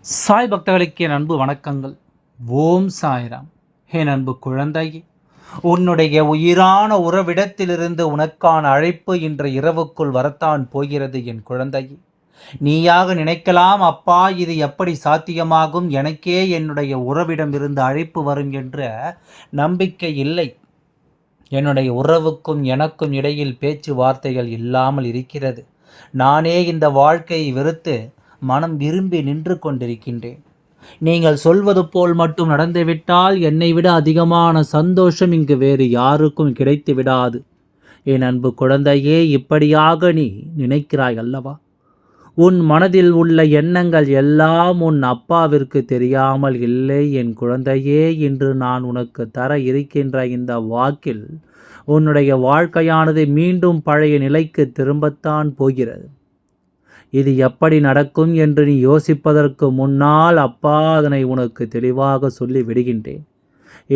சாய் பக்தர்களுக்கு என் அன்பு வணக்கங்கள். ஓம் சாய்ராம். என் அன்பு குழந்தையே, உன்னுடைய உயிரான உறவிடத்திலிருந்து உனக்கான அழைப்பு இன்று இரவுக்குள் வரத்தான் போகிறது என் குழந்தையே. நீயாக நினைக்கலாம், அப்பா இது எப்படி சாத்தியமாகும், எனக்கே என்னுடைய உறவிடம் இருந்து அழைப்பு வரும் என்ற நம்பிக்கை இல்லை. என்னுடைய உறவுக்கும் எனக்கும் இடையில் பேச்சுவார்த்தைகள் இல்லாமல் இருக்கிறது. நானே இந்த வாழ்க்கையை வெறுத்து மனம் விரும்பி நின்று கொண்டிருக்கின்றேன். நீங்கள் சொல்வது போல் மட்டும் நடந்துவிட்டால் என்னை விட அதிகமான சந்தோஷம் இங்கு வேறு யாருக்கும் கிடைத்து விடாது. என் அன்பு குழந்தையே, இப்படியாக நீ நினைக்கிறாய் அல்லவா? உன் மனதில் உள்ள எண்ணங்கள் எல்லாம் உன் அப்பாவிற்கு தெரியாமல் இல்லை என் குழந்தையே. இன்று நான் உனக்கு தர இருக்கின்ற இந்த வாக்கில் உன்னுடைய வாழ்க்கையானது மீண்டும் பழைய நிலைக்கு திரும்பத்தான் போகிறது. இது எப்படி நடக்கும் என்று நீ யோசிப்பதற்கு முன்னால் அப்பா அதனை உனக்கு தெளிவாக சொல்லி விடுகின்றேன்.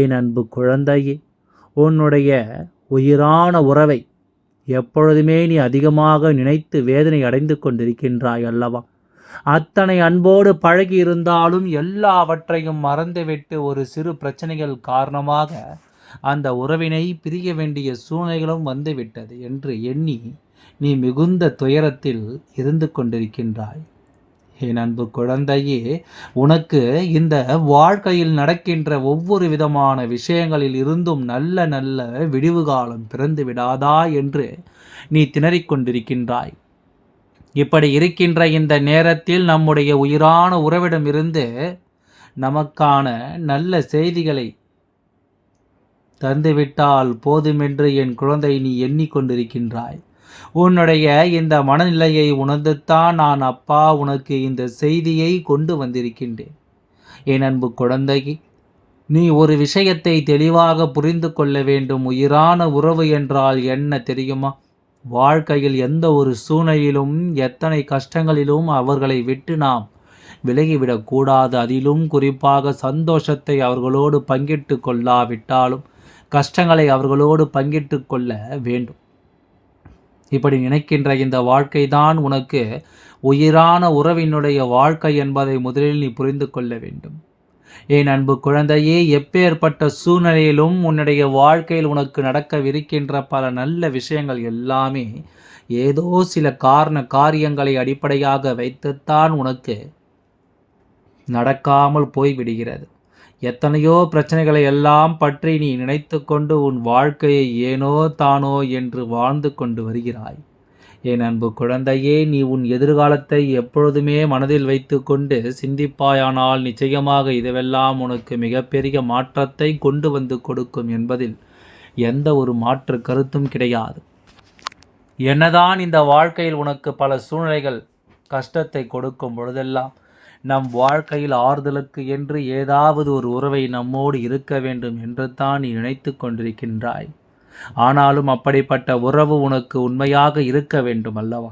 என் அன்பு குழந்தையே, உன்னுடைய உயிரான உறவை எப்பொழுதுமே நீ அதிகமாக நினைத்து வேதனை அடைந்து கொண்டிருக்கின்றாய் அல்லவா? அத்தனை அன்போடு பழகி இருந்தாலும் எல்லாவற்றையும் மறந்துவிட்டு ஒரு சிறு பிரச்சனைகள் காரணமாக அந்த உறவினை பிரிய வேண்டிய சூழ்நிலைகளும் வந்துவிட்டது என்று எண்ணி நீ மிகுந்த துயரத்தில் இருந்து கொண்டிருக்கின்றாய். என் அன்பு குழந்தையே, உனக்கு இந்த வாழ்க்கையில் நடக்கின்ற ஒவ்வொரு விதமான விஷயங்களில் இருந்தும் நல்ல நல்ல விடிவு காலம் பிறந்து விடாதா என்று நீ திணறிக் கொண்டிருக்கின்றாய். இப்படி இருக்கின்ற இந்த நேரத்தில் நம்முடைய உயிரான உறவிடமிருந்து நமக்கான நல்ல செய்திகளை தந்துவிட்டால் போதுமென்று என் குழந்தை நீ எண்ணிக்கொண்டிருக்கின்றாய். உன்னுடைய இந்த மனநிலையை உணர்ந்துத்தான் நான் அப்பா உனக்கு இந்த செய்தியை கொண்டு வந்திருக்கின்றேன். என் அன்பு குழந்தையே, நீ ஒரு விஷயத்தை தெளிவாக புரிந்து கொள்ள வேண்டும். உயிரான உறவு என்றால் என்ன தெரியுமா? வாழ்க்கையில் எந்த ஒரு சூழ்நிலையிலும் எத்தனை கஷ்டங்களிலும் அவர்களை விட்டு நாம் விலகிவிடக்கூடாது. அதிலும் குறிப்பாக சந்தோஷத்தை அவர்களோடு பங்கிட்டு கொள்ளாவிட்டாலும் கஷ்டங்களை அவர்களோடு பங்கிட்டு கொள்ள வேண்டும். இப்படி நினைக்கின்ற இந்த வாழ்க்கை தான் உனக்கு உயிரான உறவினுடைய வாழ்க்கை என்பதை முதலில் நீ புரிந்து கொள்ள வேண்டும். என் அன்பு குழந்தையே, எப்பேற்பட்ட சூழ்நிலையிலும் உன்னுடைய வாழ்க்கையில் உனக்கு நடக்கவிருக்கின்ற பல நல்ல விஷயங்கள் எல்லாமே ஏதோ சில காரியங்களை அடிப்படையாக வைத்துத்தான் உனக்கு நடக்காமல் போய்விடுகிறது. எத்தனையோ பிரச்சனைகளை எல்லாம் பற்றி நீ நினைத்து கொண்டு உன் வாழ்க்கையை ஏனோ தானோ என்று வாழ்ந்து கொண்டு வருகிறாய். என் அன்பு குழந்தையே, நீ உன் எதிர்காலத்தை எப்பொழுதுமே மனதில் வைத்து கொண்டு சிந்திப்பாயானால் நிச்சயமாக இதுவெல்லாம் உனக்கு மிகப்பெரிய மாற்றத்தை கொண்டு வந்து கொடுக்கும் என்பதில் எந்த ஒரு மாற்று கருத்தும் கிடையாது. என்னதான் இந்த வாழ்க்கையில் உனக்கு பல சூழ்நிலைகள் கஷ்டத்தை கொடுக்கும் பொழுதெல்லாம் நம் வாழ்க்கையில் ஆறுதலுக்கு என்று ஏதாவது ஒரு உறவை நம்மோடு இருக்க வேண்டும் என்று தான் நீ நினைத்து கொண்டிருக்கின்றாய். ஆனாலும் அப்படிப்பட்ட உறவு உனக்கு உண்மையாக இருக்க வேண்டும் அல்லவா?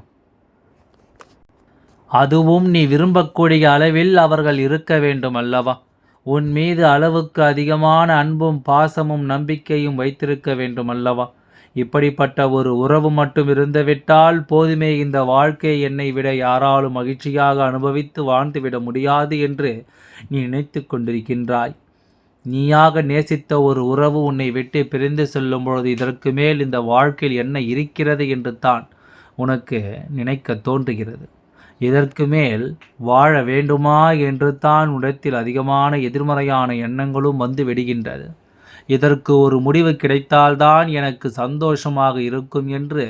அதுவும் நீ விரும்பக்கூடிய அளவில் அவர்கள் இருக்க வேண்டும் அல்லவா? உன் மீது அளவுக்கு அதிகமான அன்பும் பாசமும் நம்பிக்கையும் வைத்திருக்க வேண்டும் அல்லவா? இப்படிப்பட்ட ஒரு உறவு மட்டும் இருந்துவிட்டால் போதுமே, இந்த வாழ்க்கையை என்னை விட யாராலும் மகிழ்ச்சியாக அனுபவித்து வாழ்ந்துவிட முடியாது என்று நீ நினைத்து கொண்டிருக்கின்றாய். நீயாக நேசித்த ஒரு உறவு உன்னை விட்டு பிரிந்து செல்லும் பொழுது இதற்கு மேல் இந்த வாழ்க்கையில் என்ன இருக்கிறது என்று தான் உனக்கு நினைக்க தோன்றுகிறது. இதற்கு மேல் வாழ வேண்டுமா என்று தான் உன்னிடத்தில் அதிகமான எதிர்மறையான எண்ணங்களும் வந்து விடுகின்றது. இதற்கு ஒரு முடிவு கிடைத்தால்தான் எனக்கு சந்தோஷமாக இருக்கும் என்று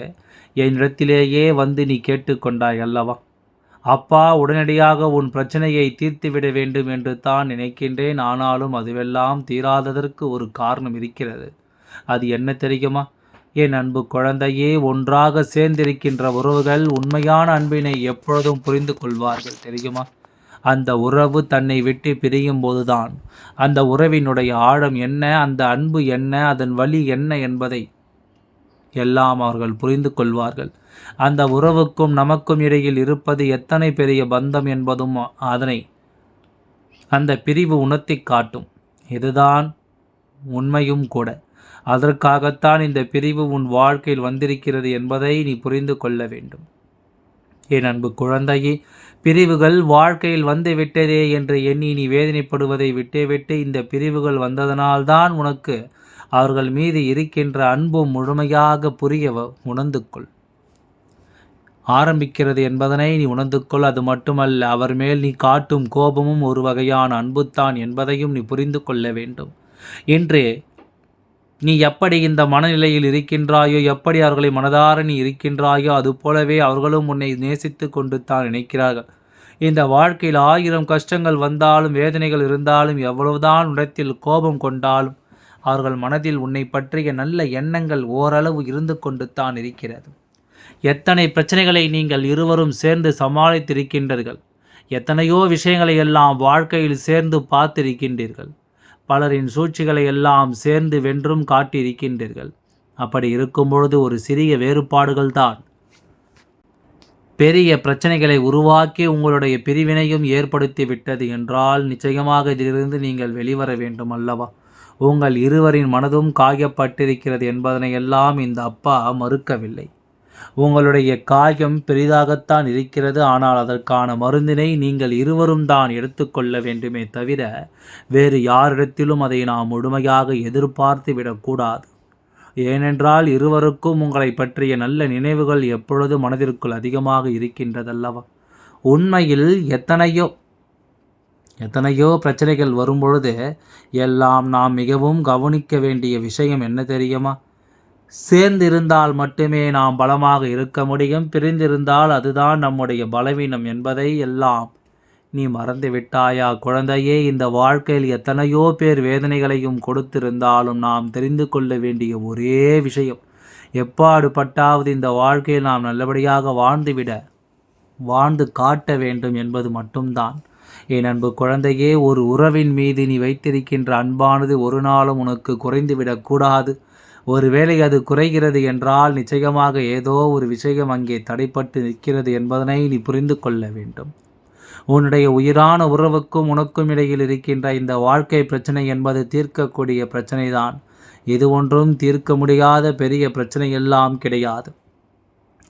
என்னிடத்திலேயே வந்து நீ கேட்டுக்கொண்டாய் அல்லவா? அப்பா உடனடியாக உன் பிரச்சனையை தீர்த்துவிட வேண்டும் என்று தான் நினைக்கின்றேன். ஆனாலும் அதுவெல்லாம் தீராததற்கு ஒரு காரணம் இருக்கிறது. அது என்ன தெரியுமா? என் அன்பு குழந்தையே, ஒன்றாக சேர்ந்திருக்கின்ற உறவுகள் உண்மையான அன்பினை எப்பொழுதும் புரிந்து கொள்வார்கள் தெரியுமா? அந்த உறவு தன்னை விட்டு பிரியும் போதுதான் அந்த உறவினுடைய ஆழம் என்ன, அந்த அன்பு என்ன, அதன் வலி என்ன என்பதை எல்லாம் அவர்கள் புரிந்து கொள்வார்கள். அந்த உறவுக்கும் நமக்கும் இடையில் இருப்பது எத்தனை பெரிய பந்தம் என்பதும் அதனை அந்த பிரிவு உணர்த்தி காட்டும். இதுதான் உண்மையும் கூட. அதற்காகத்தான் இந்த பிரிவு உன் வாழ்க்கையில் வந்திருக்கிறது என்பதை நீ புரிந்து கொள்ள வேண்டும். என் அன்பு குழந்தையே, பிரிவுகள் வாழ்க்கையில் வந்து விட்டதே என்று எண்ணி நீ வேதனைப்படுவதை விட்டுவிட்டு, இந்த பிரிவுகள் வந்ததனால்தான் உனக்கு அவர்கள் மீது இருக்கின்ற அன்பும் முழுமையாக உணர்ந்து கொள் ஆரம்பிக்கிறது என்பதனை நீ உணர்ந்து கொள். அது மட்டுமல்ல, அவர் மேல் நீ காட்டும் கோபமும் ஒரு வகையான அன்புத்தான் என்பதையும் நீ புரிந்து கொள்ள வேண்டும். இன்று நீ எப்படி இந்த மனநிலையில் இருக்கின்றாயோ, எப்படி அவர்களை மனதார நீ இருக்கின்றாயோ, அதுபோலவே அவர்களும் உன்னை நேசித்து கொண்டு தான் நினைக்கிறார்கள். இந்த வாழ்க்கையில் 1000 கஷ்டங்கள் வந்தாலும், வேதனைகள் இருந்தாலும், எவ்வளவுதான் உன்னிடத்தில் கோபம் கொண்டாலும், அவர்கள் மனதில் உன்னை பற்றிய நல்ல எண்ணங்கள் ஓரளவு இருந்து கொண்டு தான் இருக்கிறது. எத்தனை பிரச்சனைகளை நீங்கள் இருவரும் சேர்ந்து சமாளித்திருக்கின்றீர்கள். எத்தனையோ விஷயங்களை எல்லாம் வாழ்க்கையில் சேர்ந்து பார்த்திருக்கின்றீர்கள். பலரின் சூழ்ச்சிகளை எல்லாம் சேர்ந்து வென்றும் காட்டியிருக்கின்றீர்கள். அப்படி இருக்கும் பொழுது ஒரு சிறிய வேறுபாடுகள் தான் பெரிய பிரச்சனைகளை உருவாக்கி உங்களுடைய பிரிவினையும் ஏற்படுத்தி விட்டது என்றால், நிச்சயமாக இதிலிருந்து நீங்கள் வெளிவர வேண்டும் அல்லவா? உங்கள் இருவரின் மனதும் காயப்பட்டிருக்கிறது என்பதனை எல்லாம் இந்த அப்பா மறுக்கவில்லை. உங்களுடைய காயம் பெரிதாகத்தான் இருக்கிறது. ஆனால் அதற்கான மருந்தினை நீங்கள் இருவரும் தான் எடுத்துக்கொள்ள வேண்டுமே தவிர, வேறு யாரிடத்திலும் அதை நாம் முழுமையாக எதிர்பார்த்து விடக்கூடாது. ஏனென்றால் இருவருக்கும் உங்களை பற்றிய நல்ல நினைவுகள் எப்பொழுது மனதிற்குள் அதிகமாக இருக்கின்றதல்லவா? உண்மையில் எத்தனையோ பிரச்சனைகள் வரும்பொழுது எல்லாம் நாம் மிகவும் கவனிக்க வேண்டிய விஷயம் என்ன தெரியுமா? சேர்ந்திருந்தால் மட்டுமே நாம் பலமாக இருக்க முடியும். பிரிந்திருந்தால் அதுதான் நம்முடைய பலவீனம் என்பதை எல்லாம் நீ மறந்து விட்டாயா குழந்தையே? இந்த வாழ்க்கையில் எத்தனையோ பேர் வேதனைகளையும் கொடுத்திருந்தாலும் நாம் தெரிந்து கொள்ள வேண்டிய ஒரே விஷயம், எப்பாடுபட்டாவது இந்த வாழ்க்கையில் நாம் நல்லபடியாக வாழ்ந்து காட்ட வேண்டும் என்பது மட்டும்தான். என் அன்பு குழந்தையே, ஒரு உறவின் மீது நீ வைத்திருக்கின்ற அன்பானது ஒரு நாளும் உனக்கு குறைந்துவிடக்கூடாது. ஒருவேளை அது குறைகிறது என்றால் நிச்சயமாக ஏதோ ஒரு விஷயம் அங்கே தடைப்பட்டு நிற்கிறது என்பதனை நீ புரிந்து கொள்ள வேண்டும். உன்னுடைய உயிரான உறவுக்கும் உனக்கும் இடையில் இருக்கின்ற இந்த வாழ்க்கை பிரச்சனை என்பது தீர்க்கக்கூடிய பிரச்சனைதான். இது ஒன்றும் தீர்க்க முடியாத பெரிய பிரச்சனை எல்லாம் கிடையாது.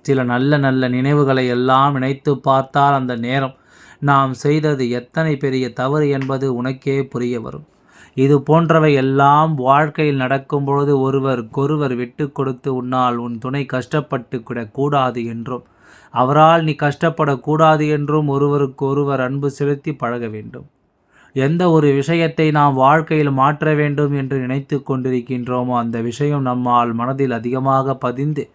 சில நல்ல நல்ல நினைவுகளை எல்லாம் நினைத்து பார்த்தால் அந்த நேரம் நாம் செய்தது எத்தனை பெரிய தவறு என்பது உனக்கே புரிய வரும். இது போன்றவை எல்லாம் வாழ்க்கையில் நடக்கும் பொழுது ஒருவருக்கொருவர் விட்டு கொடுத்து உன் துணை கஷ்டப்பட்டு கூடாது என்றும், அவரால் நீ கஷ்டப்படக்கூடாது என்றும் ஒருவருக்கொருவர் அன்பு செலுத்தி பழக வேண்டும். எந்த ஒரு விஷயத்தை நாம் வாழ்க்கையில் மாற்ற வேண்டும் என்று நினைத்து கொண்டிருக்கின்றோமோ அந்த விஷயம் நம்மால் மனதில் அதிகமாக பதிந்து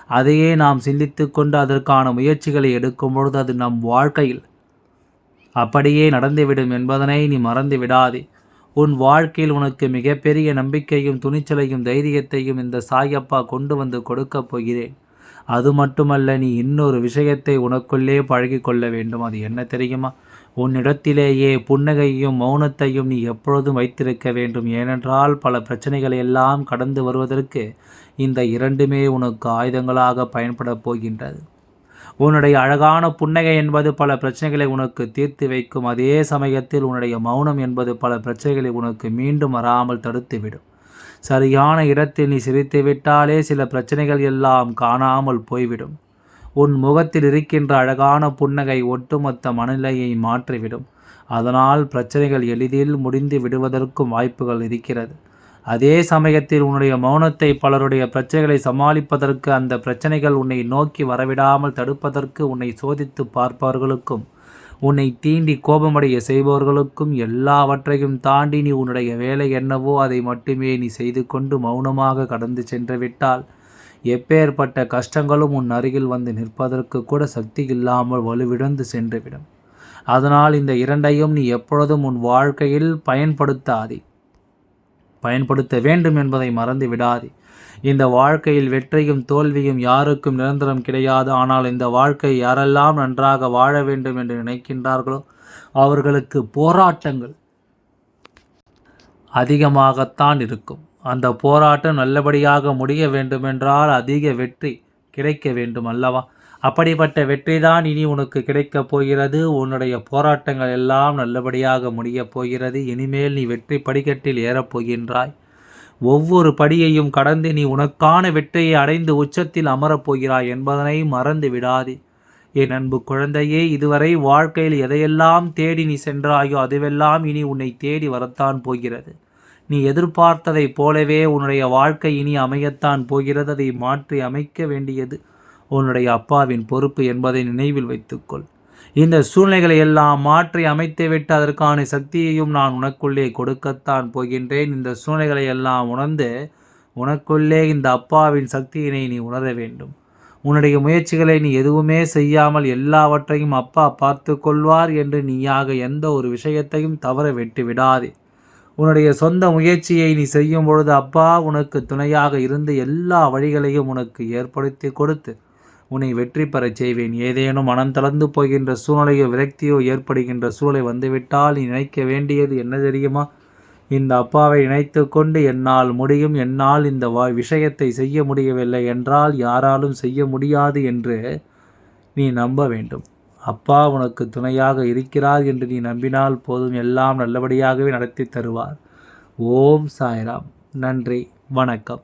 அதையே நாம் சிந்தித்து கொண்டு அதற்கான முயற்சிகளை எடுக்கும் பொழுது அது நம் வாழ்க்கையில் அப்படியே நடந்துவிடும் என்பதனை நீ மறந்து விடாதே. உன் வாழ்க்கையில் உனக்கு மிகப்பெரிய நம்பிக்கையும் துணிச்சலையும் தைரியத்தையும் இந்த சாயப்பா கொண்டு வந்து கொடுக்கப் போகிறேன். அது மட்டுமல்ல, நீ இன்னொரு விஷயத்தை உனக்குள்ளே பழகி கொள்ள வேண்டும். அது என்ன தெரியுமா? உன்னிடத்திலேயே புன்னகையும் மௌனத்தையும் நீ எப்பொழுதும் வைத்திருக்க வேண்டும். ஏனென்றால் பல பிரச்சனைகளை எல்லாம் கடந்து வருவதற்கு இந்த இரண்டுமே உனக்கு ஆயுதங்களாக பயன்பட போகின்றது. உன்னுடைய அழகான புன்னகை என்பது பல பிரச்சனைகளை உனக்கு தீர்த்து வைக்கும். அதே சமயத்தில் உன்னுடைய மௌனம் என்பது பல பிரச்சனைகளை உனக்கு மீண்டும் வராமல் தடுத்துவிடும். சரியான இடத்தில் நீ சிரித்து விட்டாலே சில பிரச்சனைகள் எல்லாம் காணாமல் போய்விடும். உன் முகத்தில் இருக்கின்ற அழகான புன்னகை ஒட்டுமொத்த மனநிலையை மாற்றிவிடும். அதனால் பிரச்சனைகள் எளிதில் முடிந்து விடுவதற்கும் வாய்ப்புகள் இருக்கிறது. அதே சமயத்தில் உன்னுடைய மௌனத்தை பலருடைய பிரச்சனைகளை சமாளிப்பதற்கு, அந்த பிரச்சனைகள் உன்னை நோக்கி வரவிடாமல் தடுப்பதற்கு, உன்னை சோதித்து பார்ப்பவர்களுக்கும், உன்னை தீண்டி கோபமடைய செய்பவர்களுக்கும் எல்லாவற்றையும் தாண்டி நீ உன்னுடைய வேலை என்னவோ அதை மட்டுமே நீ செய்து கொண்டு மௌனமாக கடந்து சென்று விட்டால் எப்பேற்பட்ட கஷ்டங்களும் உன் அருகில் வந்து நிற்பதற்கு கூட சக்தி இல்லாமல் வலுவிழந்து சென்றுவிடும். அதனால் இந்த இரண்டையும் நீ எப்பொழுதும் உன் வாழ்க்கையில் பயன்படுத்த வேண்டும் என்பதை மறந்து விடாதே. இந்த வாழ்க்கையில் வெற்றியும் தோல்வியும் யாருக்கும் நிரந்தரம் கிடையாது. ஆனால் இந்த வாழ்க்கை யாரெல்லாம் நன்றாக வாழ வேண்டும் என்று நினைக்கின்றார்களோ அவர்களுக்கு போராட்டங்கள் அதிகமாகத்தான் இருக்கும். அந்த போராட்டம் நல்லபடியாக முடிய வேண்டுமென்றால் அதிக வெற்றி கிடைக்க வேண்டும் அல்லவா? அப்படிப்பட்ட வெற்றிதான் இனி உனக்கு கிடைக்கப் போகிறது. உன்னுடைய போராட்டங்கள் எல்லாம் நல்லபடியாக முடியப் போகிறது. இனிமேல் நீ வெற்றி படிக்கட்டில் ஏறப் போகின்றாய். ஒவ்வொரு படியையும் கடந்து நீ உனக்கான வெற்றியை அடைந்து உச்சத்தில் அமரப் போகிறாய் என்பதனை மறந்து விடாதே. என் அன்பு குழந்தையே, இதுவரை வாழ்க்கையில் எதையெல்லாம் தேடி நீ சென்றாயோ அதுவெல்லாம் இனி உன்னை தேடி வரத்தான் போகிறது. நீ எதிர்பார்த்ததைப் போலவே உன்னுடைய வாழ்க்கை இனி அமையத்தான் போகிறது. அதை மாற்றி அமைக்க வேண்டியது உன்னுடைய அப்பாவின் பொறுப்பு என்பதை நினைவில் வைத்துக்கொள். இந்த சூழ்நிலைகளை எல்லாம் மாற்றி அமைத்துவிட்டு அதற்கான சக்தியையும் நான் உனக்குள்ளே கொடுக்கத்தான் போகின்றேன். இந்த சூழ்நிலைகளை எல்லாம் உணர்ந்து உனக்குள்ளே இந்த அப்பாவின் சக்தியினை நீ உணர வேண்டும். உன்னுடைய முயற்சிகளை நீ எதுவுமே செய்யாமல் எல்லாவற்றையும் அப்பா பார்த்து கொள்வார் என்று நீயாக எந்த ஒரு விஷயத்தையும் தவற விட்டு விடாதே. உன்னுடைய சொந்த முயற்சியை நீ செய்யும் பொழுது அப்பா உனக்கு துணையாக இருந்து எல்லா வழிகளையும் உனக்கு ஏற்படுத்தி கொடுத்து உன்னை வெற்றி பெறச் செய்வேன். ஏதேனும் மனம் தளர்ந்து போகின்ற சூழ்நிலையோ விரக்தியோ ஏற்படுகின்ற சூழ்நிலை வந்துவிட்டால் நீ நினைக்க வேண்டியது என்ன தெரியுமா? இந்த அப்பாவை நினைத்து கொண்டு என்னால் முடியும், என்னால் இந்த விஷயத்தை செய்ய முடியவில்லை என்றால் யாராலும் செய்ய முடியாது என்று நீ நம்ப வேண்டும். அப்பா உனக்கு துணையாக இருக்கிறார் என்று நீ நம்பினால் போதும், எல்லாம் நல்லபடியாகவே நடத்தி தருவார். ஓம் சாய்ராம். நன்றி, வணக்கம்.